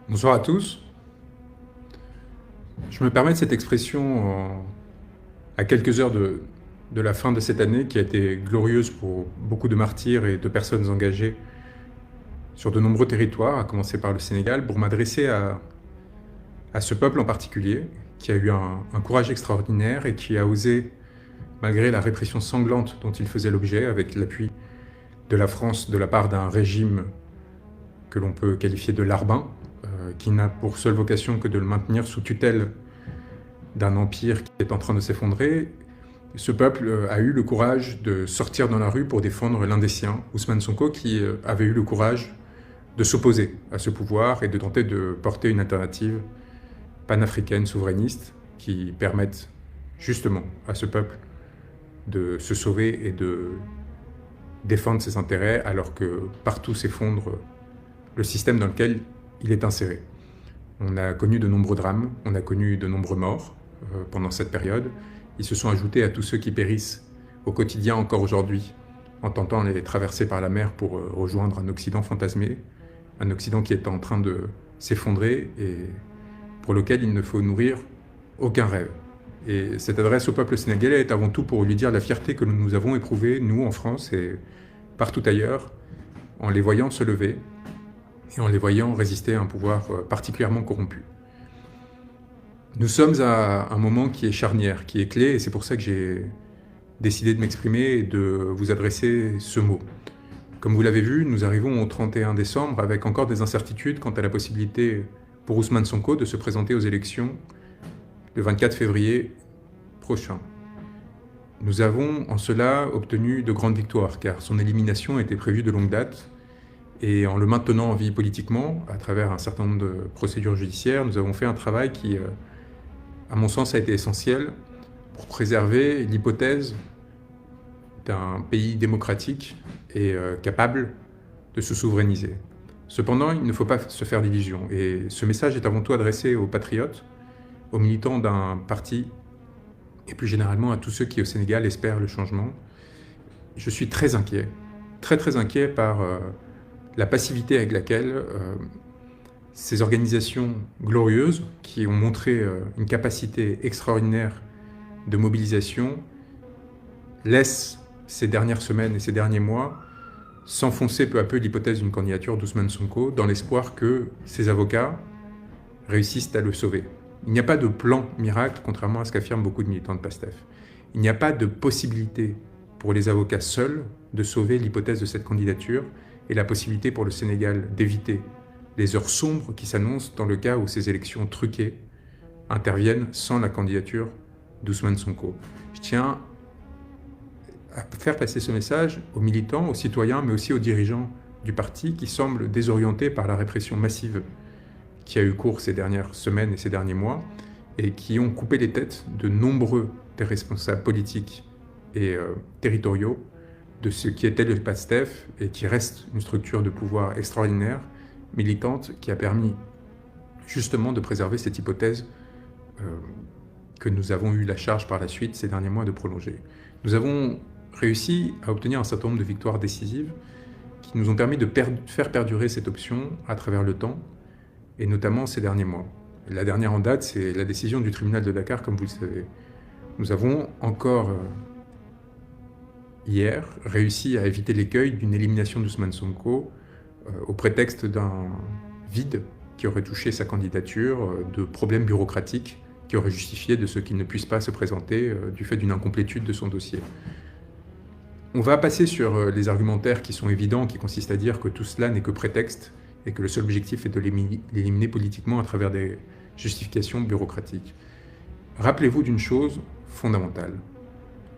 Bonsoir à tous. Je me permets de cette expression à quelques heures de la fin de cette année qui a été glorieuse pour beaucoup de martyrs et de personnes engagées sur de nombreux territoires, à commencer par le Sénégal, pour m'adresser à ce peuple en particulier qui a eu un courage extraordinaire et qui a osé, malgré la répression sanglante dont il faisait l'objet, avec l'appui de la France de la part d'un régime que l'on peut qualifier de larbin, qui n'a pour seule vocation que de le maintenir sous tutelle d'un empire qui est en train de s'effondrer. Ce peuple a eu le courage de sortir dans la rue pour défendre l'un des siens, Ousmane Sonko, qui avait eu le courage de s'opposer à ce pouvoir et de tenter de porter une alternative panafricaine souverainiste qui permette justement à ce peuple de se sauver et de défendre ses intérêts alors que partout s'effondre le système dans lequel il est inséré. On a connu de nombreux drames, on a connu de nombreux morts pendant cette période. Ils se sont ajoutés à tous ceux qui périssent au quotidien encore aujourd'hui en tentant les traverser par la mer pour rejoindre un Occident fantasmé, un Occident qui est en train de s'effondrer et pour lequel il ne faut nourrir aucun rêve. Et cette adresse au peuple sénégalais est avant tout pour lui dire la fierté que nous avons éprouvée, nous en France et partout ailleurs, en les voyant se lever et en les voyant résister à un pouvoir particulièrement corrompu. Nous sommes à un moment qui est charnière, qui est clé, et c'est pour ça que j'ai décidé de m'exprimer et de vous adresser ce mot. Comme vous l'avez vu, nous arrivons au 31 décembre avec encore des incertitudes quant à la possibilité pour Ousmane Sonko de se présenter aux élections le 24 février prochain. Nous avons en cela obtenu de grandes victoires, car son élimination était prévue de longue date, et en le maintenant en vie politiquement, à travers un certain nombre de procédures judiciaires, nous avons fait un travail qui, à mon sens, a été essentiel pour préserver l'hypothèse d'un pays démocratique et capable de se souverainiser. Cependant, il ne faut pas se faire d'illusions, et ce message est avant tout adressé aux patriotes, aux militants d'un parti, et plus généralement à tous ceux qui au Sénégal espèrent le changement. Je suis très inquiet, très inquiet par la passivité avec laquelle ces organisations glorieuses, qui ont montré une capacité extraordinaire de mobilisation, laissent ces dernières semaines et ces derniers mois s'enfoncer peu à peu l'hypothèse d'une candidature d'Ousmane Sonko dans l'espoir que ses avocats réussissent à le sauver. Il n'y a pas de plan miracle, contrairement à ce qu'affirment beaucoup de militants de PASTEF. Il n'y a pas de possibilité pour les avocats seuls de sauver l'hypothèse de cette candidature et la possibilité pour le Sénégal d'éviter les heures sombres qui s'annoncent dans le cas où ces élections truquées interviennent sans la candidature d'Ousmane Sonko. Je tiens à faire passer ce message aux militants, aux citoyens, mais aussi aux dirigeants du parti qui semblent désorientés par la répression massive qui a eu cours ces dernières semaines et ces derniers mois, et qui ont coupé les têtes de nombreux des responsables politiques et territoriaux de ce qui était le PASTEF et qui reste une structure de pouvoir extraordinaire, militante, qui a permis justement de préserver cette hypothèse que nous avons eu la charge par la suite ces derniers mois de prolonger. Nous avons réussi à obtenir un certain nombre de victoires décisives qui nous ont permis de faire perdurer cette option à travers le temps, et notamment ces derniers mois. La dernière en date, c'est la décision du tribunal de Dakar, comme vous le savez. Nous avons encore hier réussi à éviter l'écueil d'une élimination d'Ousmane Sonko au prétexte d'un vide qui aurait touché sa candidature, de problèmes bureaucratiques qui auraient justifié de ce qu'il ne puisse pas se présenter du fait d'une incomplétude de son dossier. On va passer sur les argumentaires qui sont évidents, qui consistent à dire que tout cela n'est que prétexte et que le seul objectif est de l'éliminer politiquement à travers des justifications bureaucratiques. Rappelez-vous d'une chose fondamentale.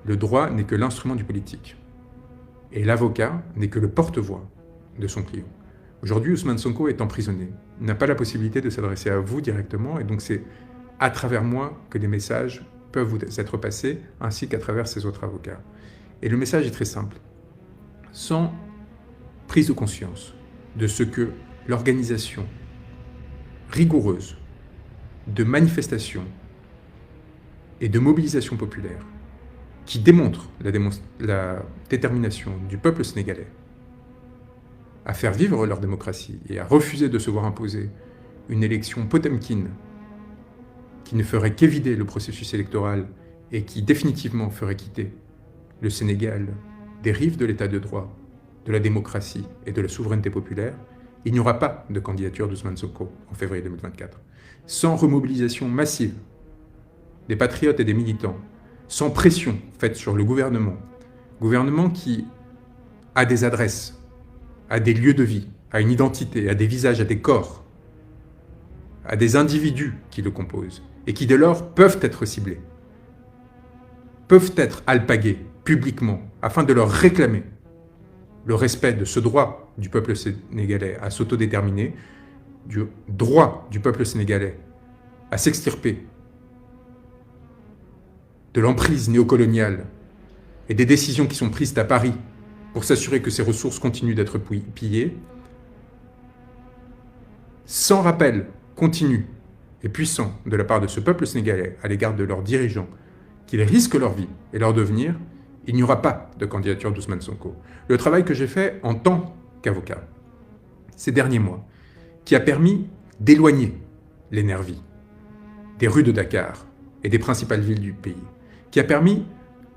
Le droit n'est que l'instrument du politique. Et l'avocat n'est que le porte-voix de son client. Aujourd'hui, Ousmane Sonko est emprisonné. Il n'a pas la possibilité de s'adresser à vous directement, et donc c'est à travers moi que des messages peuvent vous être passés, ainsi qu'à travers ses autres avocats. Et le message est très simple. Sans prise de conscience de ce que l'organisation rigoureuse de manifestations et de mobilisation populaire qui démontre la détermination du peuple sénégalais à faire vivre leur démocratie et à refuser de se voir imposer une élection Potemkin qui ne ferait qu'évider le processus électoral et qui définitivement ferait quitter le Sénégal des rives de l'état de droit, de la démocratie et de la souveraineté populaire, il n'y aura pas de candidature d'Ousmane Sonko en février 2024. Sans remobilisation massive des patriotes et des militants, sans pression faite sur le gouvernement qui a des adresses, a des lieux de vie, a une identité, a des visages, a des corps, a des individus qui le composent et qui dès lors peuvent être ciblés, peuvent être alpagués publiquement afin de leur réclamer le respect de ce droit du peuple sénégalais à s'autodéterminer, du droit du peuple sénégalais à s'extirper de l'emprise néocoloniale et des décisions qui sont prises à Paris pour s'assurer que ces ressources continuent d'être pillées, sans rappel continu et puissant de la part de ce peuple sénégalais à l'égard de leurs dirigeants, qu'ils risquent leur vie et leur devenir, il n'y aura pas de candidature d'Ousmane Sonko. Le travail que j'ai fait en tant qu'avocat ces derniers mois, qui a permis d'éloigner les nervis des rues de Dakar et des principales villes du pays, qui a permis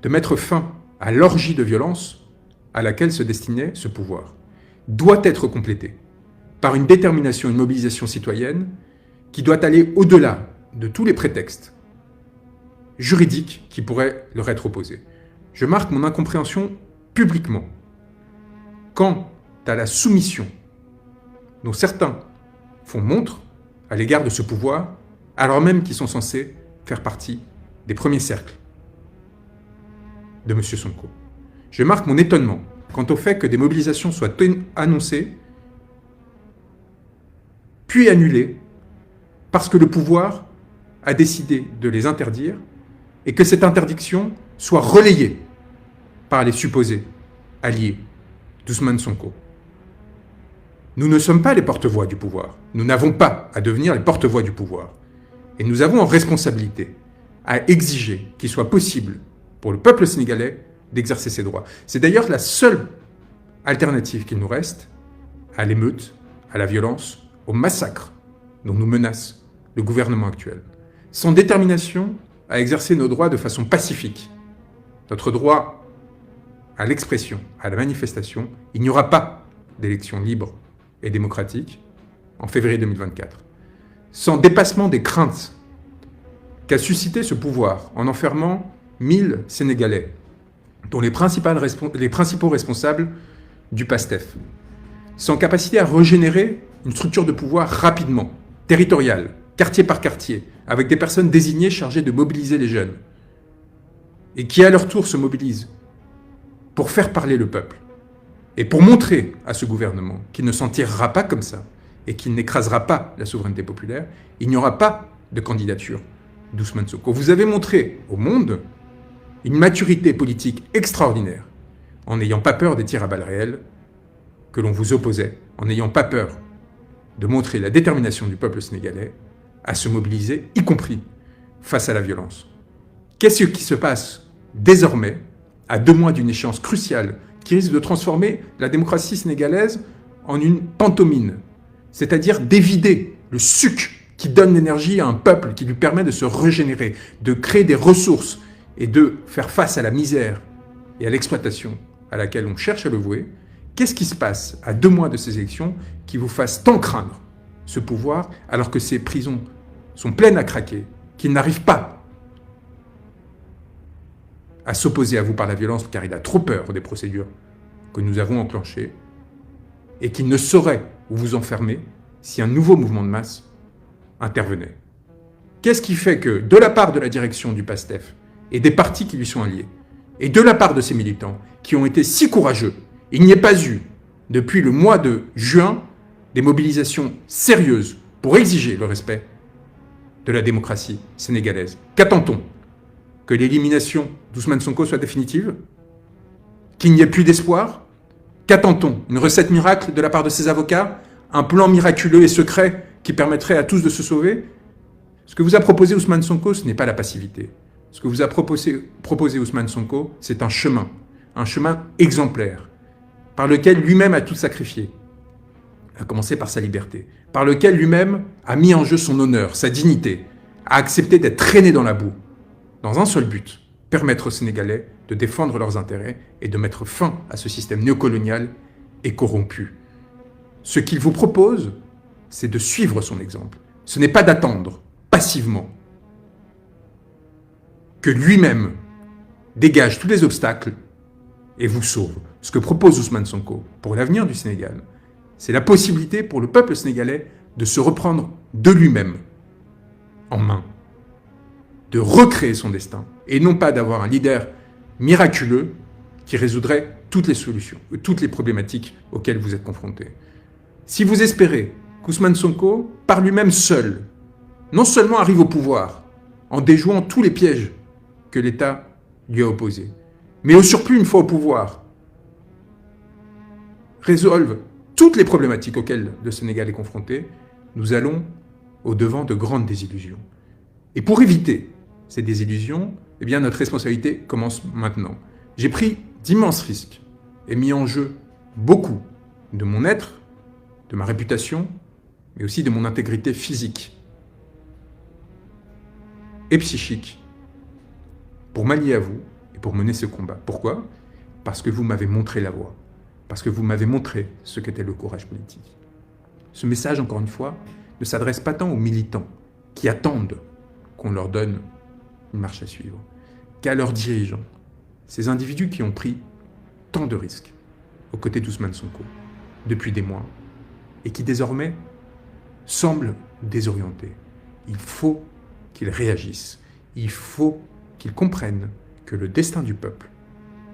de mettre fin à l'orgie de violence à laquelle se destinait ce pouvoir, doit être complété par une détermination, une mobilisation citoyenne qui doit aller au-delà de tous les prétextes juridiques qui pourraient leur être opposés. Je marque mon incompréhension publiquement quant à la soumission dont certains font montre à l'égard de ce pouvoir, alors même qu'ils sont censés faire partie des premiers cercles de M. Sonko. Je marque mon étonnement quant au fait que des mobilisations soient annoncées, puis annulées, parce que le pouvoir a décidé de les interdire, et que cette interdiction soit relayée par les supposés alliés d'Ousmane Sonko. Nous ne sommes pas les porte-voix du pouvoir. Nous n'avons pas à devenir les porte-voix du pouvoir. Et nous avons en responsabilité à exiger qu'il soit possible pour le peuple sénégalais d'exercer ses droits. C'est d'ailleurs la seule alternative qu'il nous reste à l'émeute, à la violence, au massacre dont nous menace le gouvernement actuel. Sans détermination à exercer nos droits de façon pacifique, notre droit à l'expression, à la manifestation, il n'y aura pas d'élection libre et démocratique en février 2024. Sans dépassement des craintes qu'a suscité ce pouvoir en enfermant 1000 Sénégalais, dont les principaux responsables du PASTEF, sans capacité à régénérer une structure de pouvoir rapidement, territoriale, quartier par quartier, avec des personnes désignées chargées de mobiliser les jeunes, et qui à leur tour se mobilisent pour faire parler le peuple, et pour montrer à ce gouvernement qu'il ne s'en tirera pas comme ça, et qu'il n'écrasera pas la souveraineté populaire, il n'y aura pas de candidature d'Ousmane Sonko. Vous avez montré au monde une maturité politique extraordinaire, en n'ayant pas peur des tirs à balles réelles que l'on vous opposait, en n'ayant pas peur de montrer la détermination du peuple sénégalais à se mobiliser, y compris face à la violence. Qu'est-ce qui se passe désormais, à 2 mois d'une échéance cruciale qui risque de transformer la démocratie sénégalaise en une pantomime, c'est-à-dire d'évider le suc qui donne l'énergie à un peuple, qui lui permet de se régénérer, de créer des ressources et de faire face à la misère et à l'exploitation à laquelle on cherche à le vouer. Qu'est-ce qui se passe à 2 mois de ces élections qui vous fasse tant craindre ce pouvoir alors que ces prisons sont pleines à craquer, qu'il n'arrive pas à s'opposer à vous par la violence car il a trop peur des procédures que nous avons enclenchées et qu'il ne saurait où vous enfermer si un nouveau mouvement de masse intervenait. Qu'est-ce qui fait que, de la part de la direction du PASTEF et des partis qui lui sont alliés, et de la part de ces militants qui ont été si courageux, il n'y ait pas eu, depuis le mois de juin, des mobilisations sérieuses pour exiger le respect de la démocratie sénégalaise? Qu'attend-on? Que l'élimination d'Ousmane Sonko soit définitive? Qu'il n'y ait plus d'espoir? Qu'attend-on? Une recette miracle de la part de ses avocats? Un plan miraculeux et secret qui permettrait à tous de se sauver? Ce que vous a proposé Ousmane Sonko, ce n'est pas la passivité. Ce que vous a proposé Ousmane Sonko, c'est un chemin exemplaire, par lequel lui-même a tout sacrifié, à commencer par sa liberté, par lequel lui-même a mis en jeu son honneur, sa dignité, a accepté d'être traîné dans la boue, dans un seul but, permettre aux Sénégalais de défendre leurs intérêts et de mettre fin à ce système néocolonial et corrompu. Ce qu'il vous propose, c'est de suivre son exemple. Ce n'est pas d'attendre passivement que lui-même dégage tous les obstacles et vous sauve. Ce que propose Ousmane Sonko pour l'avenir du Sénégal, c'est la possibilité pour le peuple sénégalais de se reprendre de lui-même en main, de recréer son destin, et non pas d'avoir un leader miraculeux qui résoudrait toutes les solutions, toutes les problématiques auxquelles vous êtes confrontés. Si vous espérez qu'Ousmane Sonko, par lui-même seul, non seulement arrive au pouvoir en déjouant tous les pièges que l'État lui a opposés, mais au surplus, une fois au pouvoir, résolve toutes les problématiques auxquelles le Sénégal est confronté, nous allons au-devant de grandes désillusions. Et pour éviter ces désillusions, eh bien, notre responsabilité commence maintenant. J'ai pris d'immenses risques et mis en jeu beaucoup de mon être, de ma réputation, mais aussi de mon intégrité physique et psychique pour m'allier à vous et pour mener ce combat. Pourquoi ? Parce que vous m'avez montré la voie, parce que vous m'avez montré ce qu'était le courage politique. Ce message, encore une fois, ne s'adresse pas tant aux militants qui attendent qu'on leur donne une marche à suivre, qu'à leurs dirigeants, ces individus qui ont pris tant de risques aux côtés d'Ousmane Sonko depuis des mois et qui désormais semblent désorientés. Il faut qu'ils réagissent, il faut qu'ils comprennent que le destin du peuple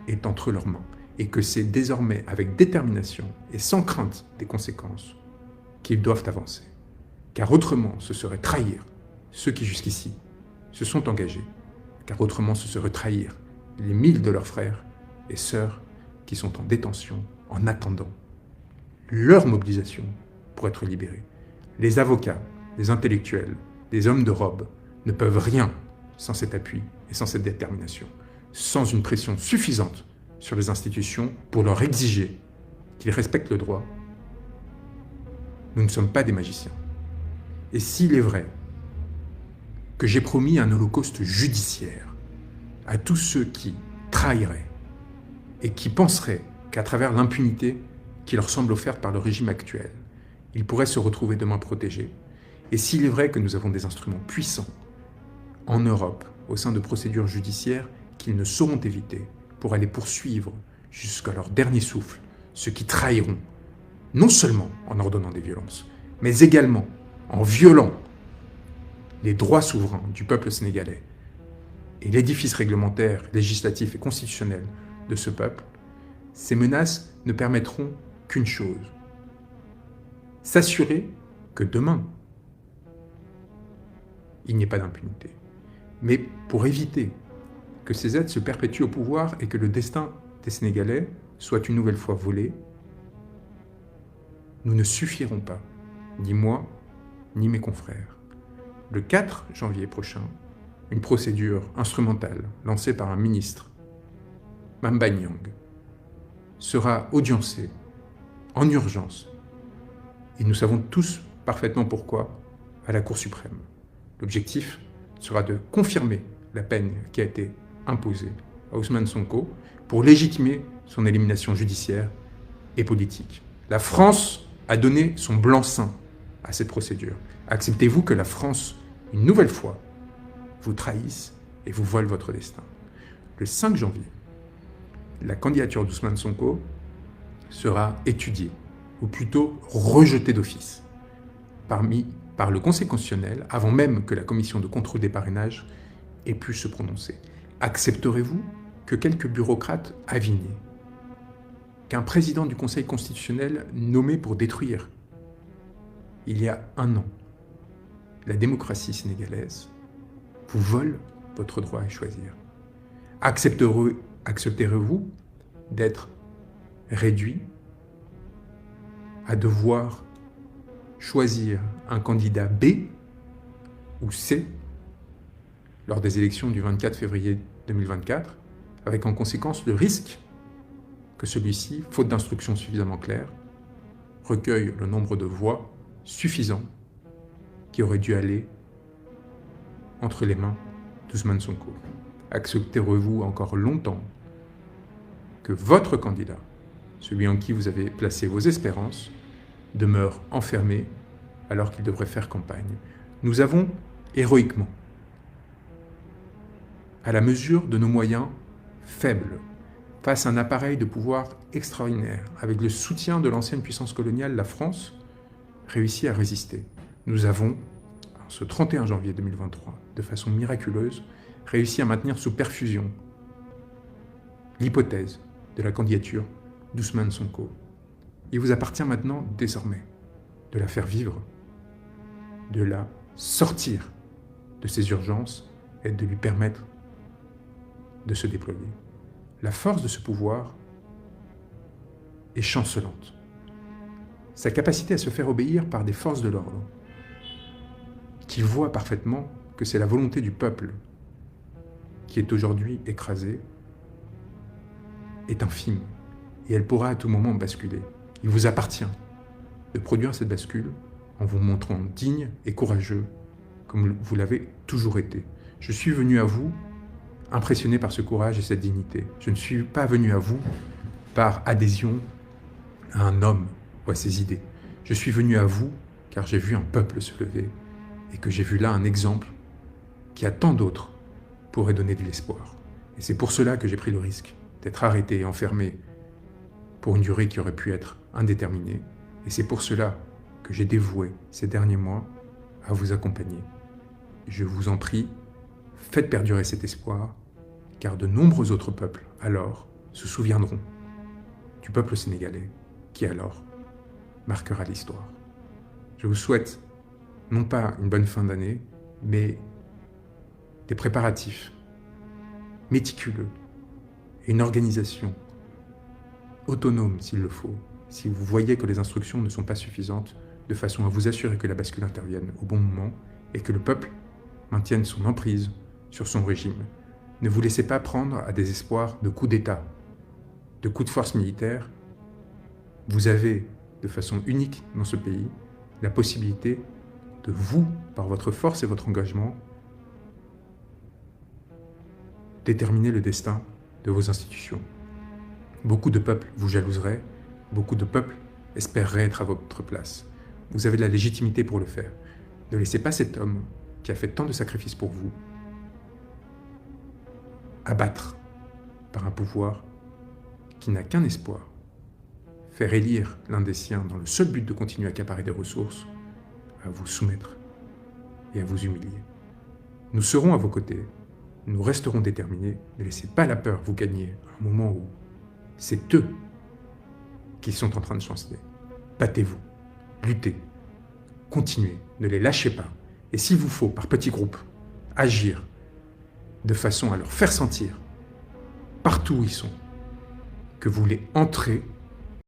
est entre leurs mains et que c'est désormais avec détermination et sans crainte des conséquences qu'ils doivent avancer. Car autrement, ce serait trahir ceux qui jusqu'ici se sont engagés. Car autrement, ce serait trahir les 1000 de leurs frères et sœurs qui sont en détention en attendant leur mobilisation pour être libérés. Les avocats, les intellectuels, les hommes de robe ne peuvent rien sans cet appui et sans cette détermination, sans une pression suffisante sur les institutions pour leur exiger qu'ils respectent le droit. Nous ne sommes pas des magiciens. Et s'il est vrai que j'ai promis un holocauste judiciaire à tous ceux qui trahiraient et qui penseraient qu'à travers l'impunité qui leur semble offerte par le régime actuel, ils pourraient se retrouver demain protégés, et s'il est vrai que nous avons des instruments puissants en Europe, au sein de procédures judiciaires qu'ils ne sauront éviter pour aller poursuivre jusqu'à leur dernier souffle ceux qui trahiront, non seulement en ordonnant des violences, mais également en violant les droits souverains du peuple sénégalais et l'édifice réglementaire, législatif et constitutionnel de ce peuple, ces menaces ne permettront qu'une chose: s'assurer que demain, il n'y ait pas d'impunité. Mais pour éviter que ces aides se perpétuent au pouvoir et que le destin des Sénégalais soit une nouvelle fois volé, nous ne suffirons pas, ni moi, ni mes confrères. Le 4 janvier prochain, une procédure instrumentale lancée par un ministre, Mamba Nyang, sera audiencée en urgence, et nous savons tous parfaitement pourquoi, à la Cour suprême. L'objectif sera de confirmer la peine qui a été imposée à Ousmane Sonko pour légitimer son élimination judiciaire et politique. La France a donné son blanc-seing à cette procédure. Acceptez-vous que la France, une nouvelle fois, vous trahisse et vous vole votre destin? Le 5 janvier, la candidature d'Ousmane Sonko sera étudiée, ou plutôt rejetée d'office, par le Conseil constitutionnel, avant même que la commission de contrôle des parrainages ait pu se prononcer. Accepterez-vous que quelques bureaucrates avignés, qu'un président du Conseil constitutionnel nommé pour détruire, il y a un an, la démocratie sénégalaise, vous vole votre droit à choisir? Accepterez-vous d'être réduit à devoir choisir un candidat B ou C lors des élections du 24 février 2024, avec en conséquence le risque que celui-ci, faute d'instructions suffisamment claires, recueille le nombre de voix suffisant qui aurait dû aller entre les mains d'Ousmane Sonko. Accepterez-vous encore longtemps que votre candidat, celui en qui vous avez placé vos espérances, demeure enfermé alors qu'il devrait faire campagne? Nous avons héroïquement, à la mesure de nos moyens faibles, face à un appareil de pouvoir extraordinaire, avec le soutien de l'ancienne puissance coloniale, la France, réussi à résister. Nous avons, ce 31 janvier 2023, de façon miraculeuse, réussi à maintenir sous perfusion l'hypothèse de la candidature d'Ousmane Sonko. Il vous appartient maintenant, désormais, de la faire vivre, de la sortir de ses urgences et de lui permettre de se déployer. La force de ce pouvoir est chancelante. Sa capacité à se faire obéir par des forces de l'ordre, qui voient parfaitement que c'est la volonté du peuple qui est aujourd'hui écrasée, est infime, et elle pourra à tout moment basculer. Il vous appartient de produire cette bascule en vous montrant digne et courageux, comme vous l'avez toujours été. Je suis venu à vous impressionné par ce courage et cette dignité. Je ne suis pas venu à vous par adhésion à un homme ou à ses idées. Je suis venu à vous car j'ai vu un peuple se lever et que j'ai vu là un exemple qui à tant d'autres pourrait donner de l'espoir. Et c'est pour cela que j'ai pris le risque d'être arrêté et enfermé pour une durée qui aurait pu être indéterminée. Et c'est pour cela que j'ai dévoué ces derniers mois à vous accompagner. Je vous en prie, faites perdurer cet espoir, car de nombreux autres peuples, alors, se souviendront du peuple sénégalais, qui alors marquera l'histoire. Je vous souhaite, non pas une bonne fin d'année, mais des préparatifs méticuleux et une organisation autonome s'il le faut, si vous voyez que les instructions ne sont pas suffisantes, de façon à vous assurer que la bascule intervienne au bon moment et que le peuple maintienne son emprise sur son régime. Ne vous laissez pas prendre à des espoirs de coups d'État, de coups de force militaire. Vous avez, de façon unique dans ce pays, la possibilité de vous, par votre force et votre engagement, déterminer le destin de vos institutions. Beaucoup de peuples vous jalouseraient, beaucoup de peuples espéreraient être à votre place. Vous avez de la légitimité pour le faire. Ne laissez pas cet homme qui a fait tant de sacrifices pour vous abattre par un pouvoir qui n'a qu'un espoir, faire élire l'un des siens dans le seul but de continuer à accaparer des ressources, à vous soumettre et à vous humilier. Nous serons à vos côtés, nous resterons déterminés, ne laissez pas la peur vous gagner à un moment où c'est eux qui sont en train de chanceler. Battez-vous, luttez, continuez, ne les lâchez pas. Et s'il vous faut, par petits groupes, agir de façon à leur faire sentir, partout où ils sont, que vous voulez entrer